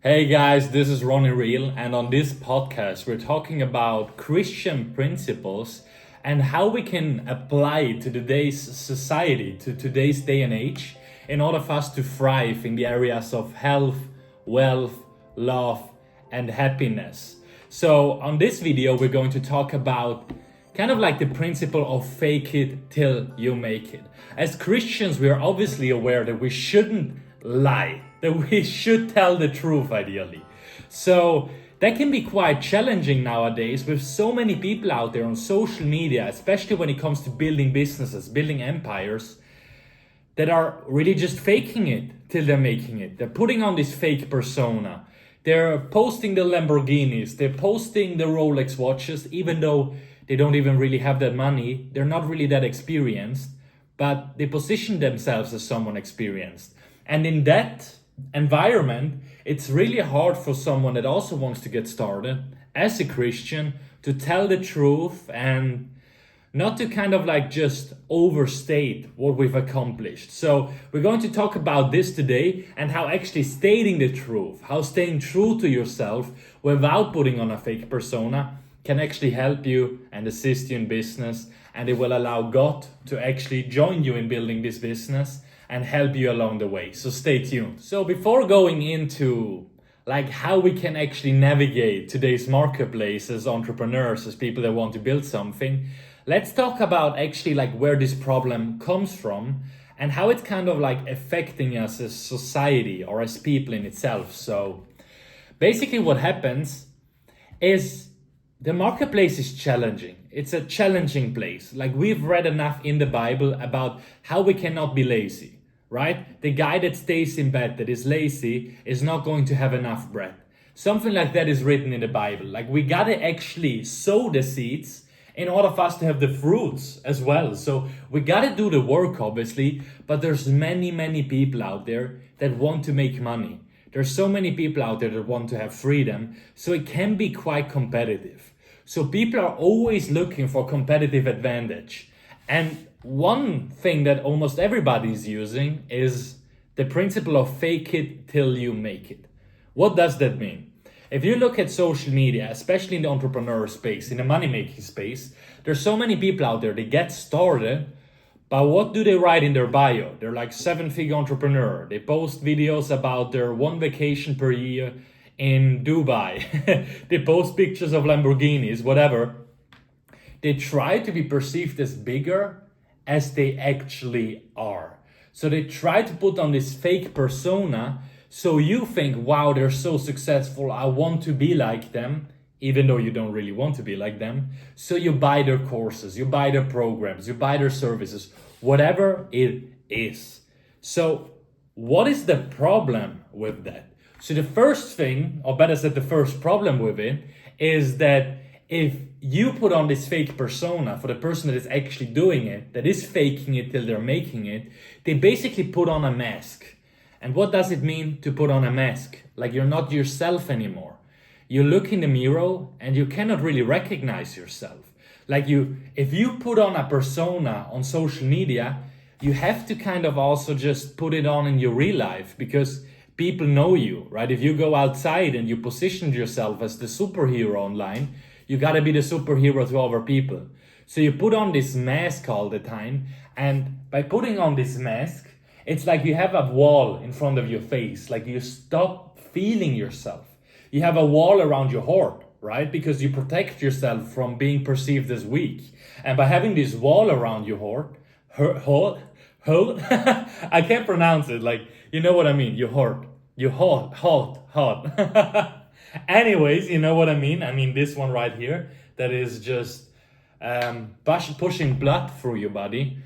Hey guys, this is Ronnie Real, and on this podcast, we're talking about Christian principles and how we can apply it to today's society, to today's day and age, in order for us to thrive in the areas of health, wealth, love, and happiness. So, on this video, we're going to talk about kind of like the principle of fake it till you make it. As Christians, we are obviously aware that we shouldn't lie, that we should tell the truth ideally. So that can be quite challenging nowadays with so many people out there on social media, especially when it comes to building businesses, building empires, that are really just faking it till they're making it. They're putting on this fake persona. They're posting the Lamborghinis, they're posting the Rolex watches, even though they don't even really have that money. They're not really that experienced, but they position themselves as someone experienced. And in that environment, it's really hard for someone that also wants to get started as a Christian to tell the truth and not to kind of like just overstate what we've accomplished. So we're going to talk about this today and how actually stating the truth, how staying true to yourself without putting on a fake persona can actually help you and assist you in business, and it will allow God to actually join you in building this business and help you along the way. So stay tuned. So before going into like how we can actually navigate today's marketplace as entrepreneurs, as people that want to build something, let's talk about actually like where this problem comes from and how it's kind of like affecting us as society or as people in itself. So basically what happens is the marketplace is challenging. It's a challenging place. Like we've read enough in the Bible about how we cannot be lazy. Right? The guy that stays in bed, that is lazy, is not going to have enough bread. Something like that is written in the Bible. Like we gotta actually sow the seeds in order for us to have the fruits as well. So we gotta do the work, obviously, but there's many people out there that want to make money. There's so many people out there that want to have freedom. So it can be quite competitive. So people are always looking for competitive advantage. And one thing that almost everybody is using is the principle of fake it till you make it. What does that mean? If you look at social media, especially in the entrepreneur space, in the money-making space, there's so many people out there that get started, but what do they write in their bio? They're like 7-figure entrepreneur. They post videos about their one vacation per year in Dubai. They post pictures of Lamborghinis, whatever. They try to be perceived as bigger as they actually are. So they try to put on this fake persona so you think, wow, they're so successful, I want to be like them, even though you don't really want to be like them. So you buy their courses, you buy their programs, you buy their services, whatever it is. So what is the problem with that? So the first thing, or better said, the first problem with it is that if you put on this fake persona for the person that is actually doing it, that is faking it till they're making it, they basically put on a mask. And what does it mean to put on a mask? Like you're not yourself anymore. You look in the mirror and you cannot really recognize yourself. Like if you put on a persona on social media, you have to kind of also just put it on in your real life because people know you, right? If you go outside and you position yourself as the superhero online, you gotta be the superhero to other people. So you put on this mask all the time, and by putting on this mask, it's like you have a wall in front of your face, like you stop feeling yourself. You have a wall around your heart, right? Because you protect yourself from being perceived as weak. And by having this wall around your heart, I can't pronounce it, like, you know what I mean, your heart. Anyways, you know what I mean? I mean this one right here that is just pushing blood through your body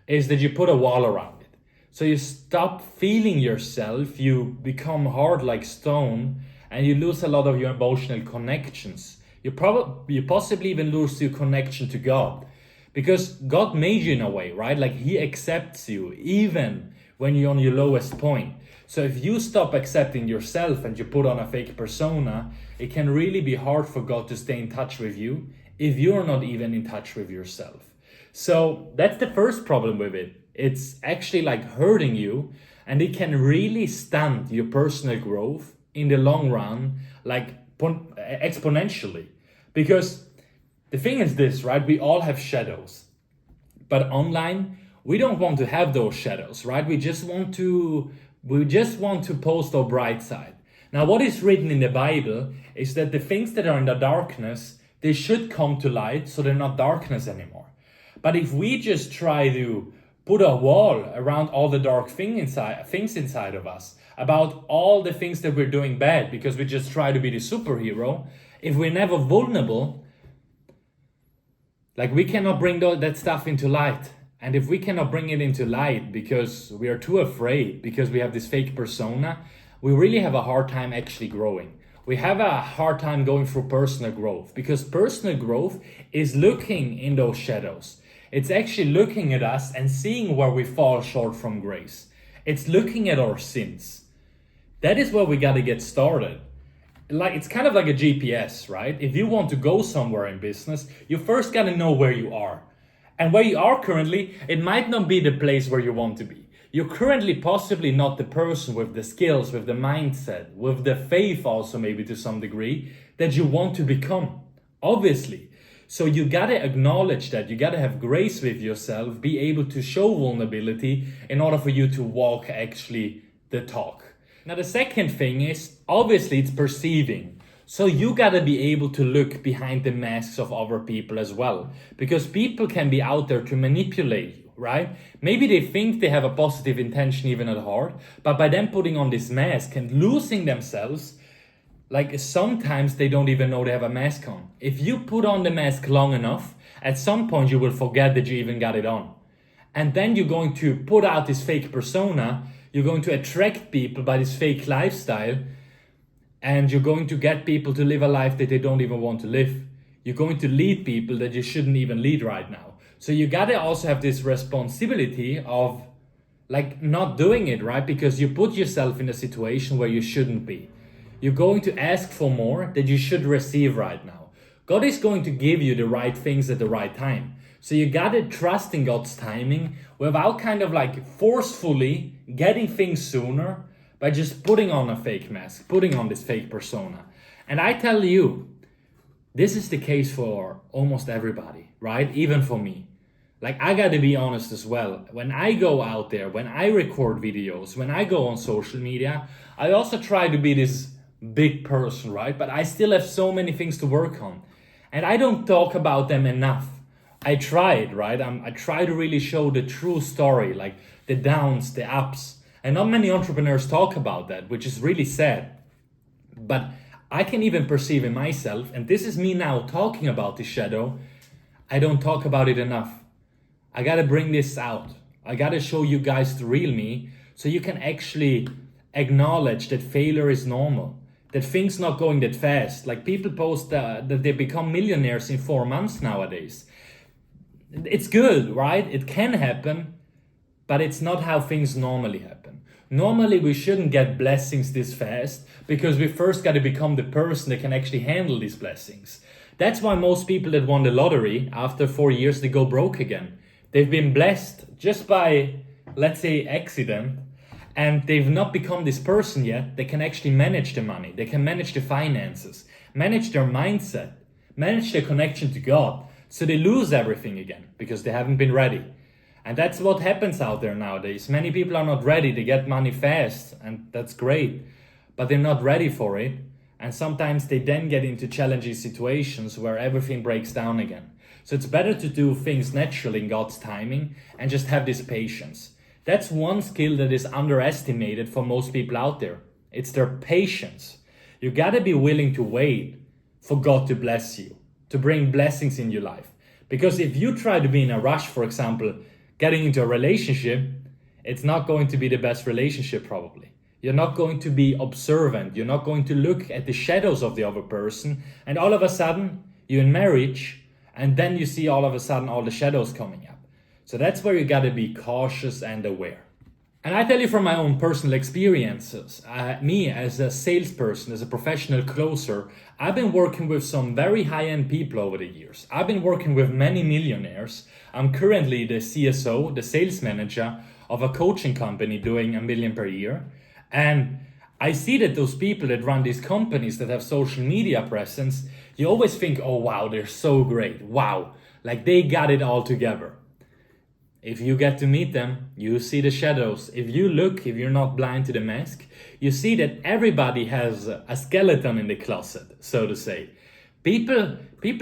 is that you put a wall around it. So you stop feeling yourself, you become hard like stone, and you lose a lot of your emotional connections. You possibly even lose your connection to God, because God made you in a way, right? Like He accepts you even when you're on your lowest point. So if you stop accepting yourself and you put on a fake persona, it can really be hard for God to stay in touch with you if you're not even in touch with yourself. So that's the first problem with it. It's actually like hurting you, and it can really stunt your personal growth in the long run, like exponentially. Because the thing is this, right? We all have shadows, but online, we don't want to have those shadows, right? We just want to post our bright side. Now, what is written in the Bible is that the things that are in the darkness, they should come to light, so they're not darkness anymore. But if we just try to put a wall around all the dark things inside of us, about all the things that we're doing bad, because we just try to be the superhero, if we're never vulnerable, like we cannot bring that stuff into light. And if we cannot bring it into light because we are too afraid, because we have this fake persona, we really have a hard time actually growing. We have a hard time going through personal growth, because personal growth is looking in those shadows. It's actually looking at us and seeing where we fall short from grace. It's looking at our sins. That is where we got to get started. Like, it's kind of like a GPS, right? If you want to go somewhere in business, you first got to know where you are. And where you are currently, it might not be the place where you want to be. You're currently possibly not the person with the skills, with the mindset, with the faith also maybe to some degree, that you want to become, obviously. So you gotta acknowledge that, you gotta have grace with yourself, be able to show vulnerability in order for you to walk actually the talk. Now the second thing is, obviously it's perceiving. So you gotta be able to look behind the masks of other people as well. Because people can be out there to manipulate you, right? Maybe they think they have a positive intention even at heart, but by them putting on this mask and losing themselves, like sometimes they don't even know they have a mask on. If you put on the mask long enough, at some point you will forget that you even got it on. And then you're going to put out this fake persona, you're going to attract people by this fake lifestyle, and you're going to get people to live a life that they don't even want to live. You're going to lead people that you shouldn't even lead right now. So you gotta also have this responsibility of like not doing it, right? Because you put yourself in a situation where you shouldn't be. You're going to ask for more that you should receive right now. God is going to give you the right things at the right time. So you gotta trust in God's timing without kind of like forcefully getting things sooner, by just putting on a fake mask, putting on this fake persona. And I tell you, this is the case for almost everybody, right? Even for me. Like, I gotta be honest as well. When I go out there, when I record videos, when I go on social media, I also try to be this big person, right? But I still have so many things to work on. And I don't talk about them enough. I tried, right? I try to really show the true story, like the downs, the ups. And not many entrepreneurs talk about that, which is really sad. But I can even perceive in myself, and this is me now talking about the shadow, I don't talk about it enough. I gotta bring this out. I gotta show you guys the real me, so you can actually acknowledge that failure is normal, that things not going that fast. Like people post that they become millionaires in 4 months nowadays. It's good, right? It can happen, but it's not how things normally happen. Normally, we shouldn't get blessings this fast because we first got to become the person that can actually handle these blessings. That's why most people that won the lottery, after 4 years, they go broke again. They've been blessed just by, let's say, accident, and they've not become this person yet that can actually manage the money. They can manage the finances, manage their mindset, manage their connection to God. So they lose everything again because they haven't been ready. And that's what happens out there nowadays. Many people are not ready. They get money fast, and that's great, but they're not ready for it. And sometimes they then get into challenging situations where everything breaks down again. So it's better to do things naturally in God's timing and just have this patience. That's one skill that is underestimated for most people out there. It's their patience. You gotta be willing to wait for God to bless you, to bring blessings in your life. Because if you try to be in a rush, for example, getting into a relationship, it's not going to be the best relationship probably. You're not going to be observant. You're not going to look at the shadows of the other person. And all of a sudden, you're in marriage, and then you see all of a sudden all the shadows coming up. So that's where you gotta be cautious and aware. And I tell you from my own personal experiences, me as a salesperson, as a professional closer, I've been working with some very high-end people over the years. I've been working with many millionaires. I'm currently the CSO, the sales manager of a coaching company doing $1 million per year. And I see that those people that run these companies that have social media presence, you always think, oh wow, they're so great. Wow, like they got it all together. If you get to meet them, you see the shadows. If you're not blind to the mask, you see that everybody has a skeleton in the closet, so to say. People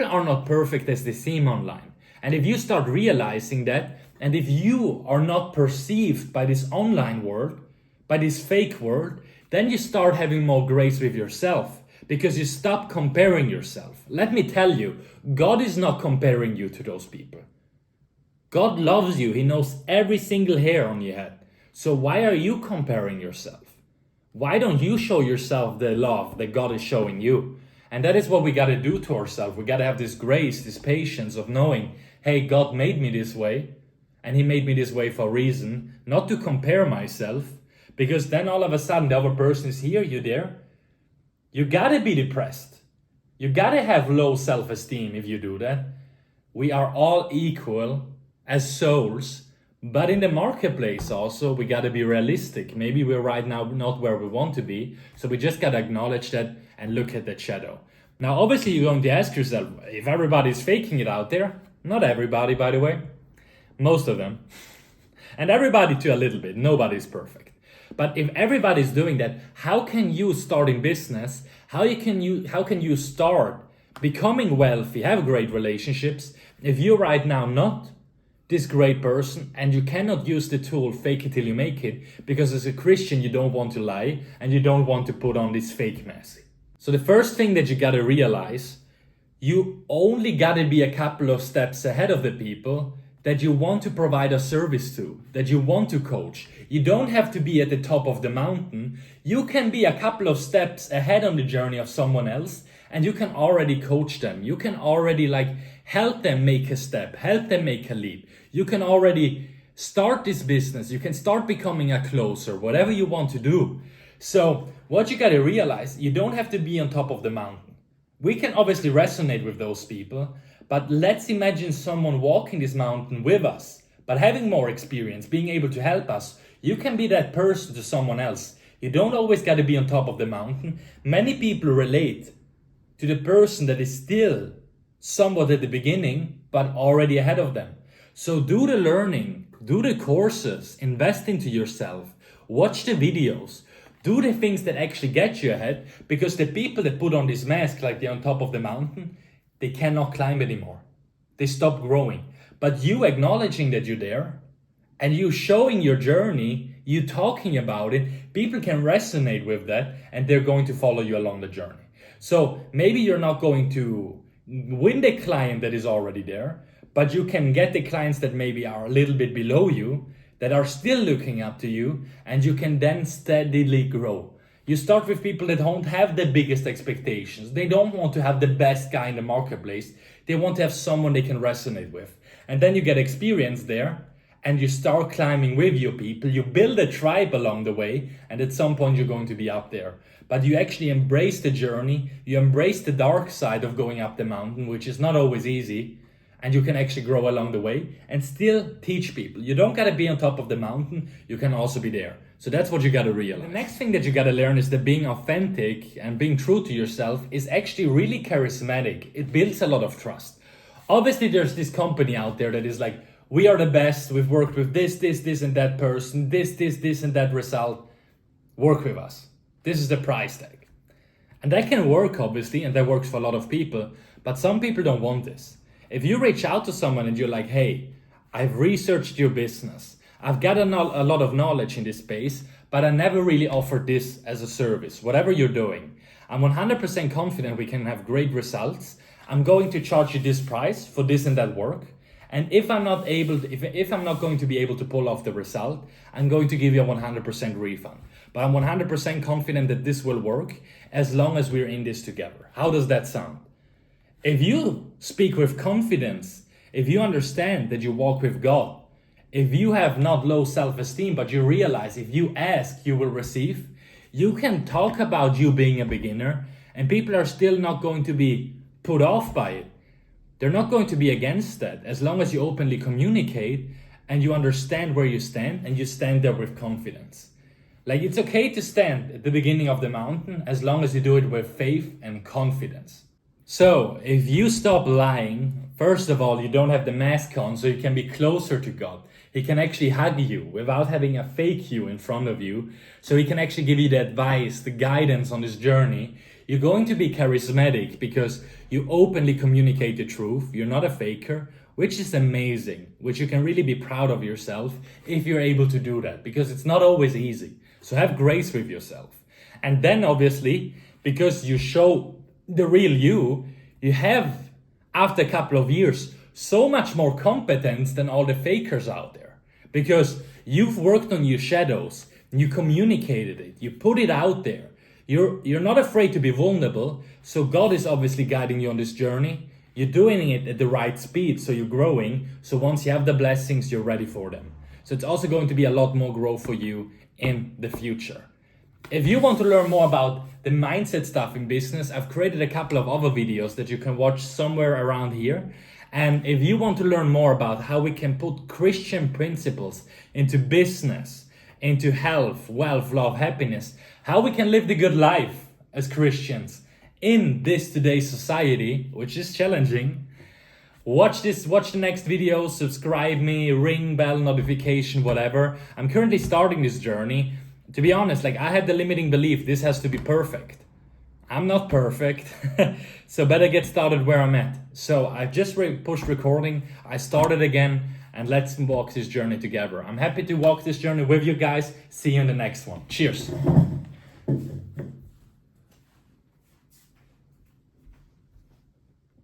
are not perfect as they seem online. And if you start realizing that, and if you are not perceived by this online world, by this fake world, then you start having more grace with yourself because you stop comparing yourself. Let me tell you, God is not comparing you to those people. God loves you. He knows every single hair on your head. So why are you comparing yourself? Why don't you show yourself the love that God is showing you? And that is what we got to do to ourselves. We got to have this grace, this patience of knowing, hey, God made me this way. And he made me this way for a reason, not to compare myself. Because then all of a sudden the other person is here, you there. You got to be depressed. You got to have low self-esteem if you do that. We are all equal as souls, but in the marketplace also we got to be realistic. Maybe we're right now not where we want to be, so we just got to acknowledge that and look at that shadow. Now obviously you're going to ask yourself, if everybody's faking it out there, not everybody by the way, most of them, and everybody to a little bit, nobody's perfect. But if everybody's doing that, how can you start in business? How can you start becoming wealthy, have great relationships, if you're right now not this great person and you cannot use the tool fake it till you make it, because as a Christian you don't want to lie and you don't want to put on this fake mask. So the first thing that you gotta realize, you only gotta be a couple of steps ahead of the people that you want to provide a service to, that you want to coach. You don't have to be at the top of the mountain. You can be a couple of steps ahead on the journey of someone else and you can already coach them. You can already help them make a step, help them make a leap. You can already start this business. You can start becoming a closer, whatever you want to do. So what you got to realize, you don't have to be on top of the mountain. We can obviously resonate with those people, but let's imagine someone walking this mountain with us, but having more experience, being able to help us. You can be that person to someone else. You don't always got to be on top of the mountain. Many people relate to the person that is still somewhat at the beginning, but already ahead of them. So do the learning, do the courses, invest into yourself, watch the videos, do the things that actually get you ahead, because the people that put on this mask like they're on top of the mountain, they cannot climb anymore. They stop growing. But you acknowledging that you're there and you showing your journey, you talking about it, people can resonate with that and they're going to follow you along the journey. So maybe you're not going to win the client that is already there, but you can get the clients that maybe are a little bit below you, that are still looking up to you, and you can then steadily grow. You start with people that don't have the biggest expectations. They don't want to have the best guy in the marketplace. They want to have someone they can resonate with. And then you get experience there, and you start climbing with your people. You build a tribe along the way, and at some point you're going to be up there. But you actually embrace the journey. You embrace the dark side of going up the mountain, which is not always easy. And you can actually grow along the way and still teach people. You don't got to be on top of the mountain. You can also be there. So that's what you got to realize. The next thing that you got to learn is that being authentic and being true to yourself is actually really charismatic. It builds a lot of trust. Obviously, there's this company out there that is like, we are the best. We've worked with this, and that person, this, and that result. Work with us. This is the price tag. And that can work, obviously, and that works for a lot of people. But some people don't want this. If you reach out to someone and you're like, hey, I've researched your business. I've got a lot of knowledge in this space, but I never really offered this as a service. Whatever you're doing, I'm 100% confident we can have great results. I'm going to charge you this price for this and that work. And if I'm not going to be able to pull off the result, I'm going to give you a 100% refund. But I'm 100% confident that this will work as long as we're in this together. How does that sound? If you speak with confidence, if you understand that you walk with God, if you have not low self-esteem, but you realize if you ask, you will receive, you can talk about you being a beginner and people are still not going to be put off by it. They're not going to be against that as long as you openly communicate and you understand where you stand and you stand there with confidence. Like, it's okay to stand at the beginning of the mountain as long as you do it with faith and confidence. So, if you stop lying, first of all, you don't have the mask on, so you can be closer to God. He can actually hug you without having a fake you in front of you. So he can actually give you the advice, the guidance on this journey. You're going to be charismatic because you openly communicate the truth. You're not a faker, which is amazing, which you can really be proud of yourself if you're able to do that, because it's not always easy. So have grace with yourself. And then obviously, because you show the real you, you have, after a couple of years, so much more competence than all the fakers out there. Because you've worked on your shadows, you communicated it, you put it out there. You're not afraid to be vulnerable, so God is obviously guiding you on this journey. You're doing it at the right speed, so you're growing. So once you have the blessings, you're ready for them. So it's also going to be a lot more growth for you in the future. If you want to learn more about the mindset stuff in business, I've created a couple of other videos that you can watch somewhere around here. And if you want to learn more about how we can put Christian principles into business, into health, wealth, love, happiness, how we can live the good life as Christians in this today's society, which is challenging, watch the next video, subscribe me, ring bell notification, whatever. I'm currently starting this journey. To be honest, I had the limiting belief this has to be perfect. I'm not perfect, so better get started where I'm at. So I just pushed recording, I started again, and let's walk this journey together. I'm happy to walk this journey with you guys. See you in the next one. Cheers.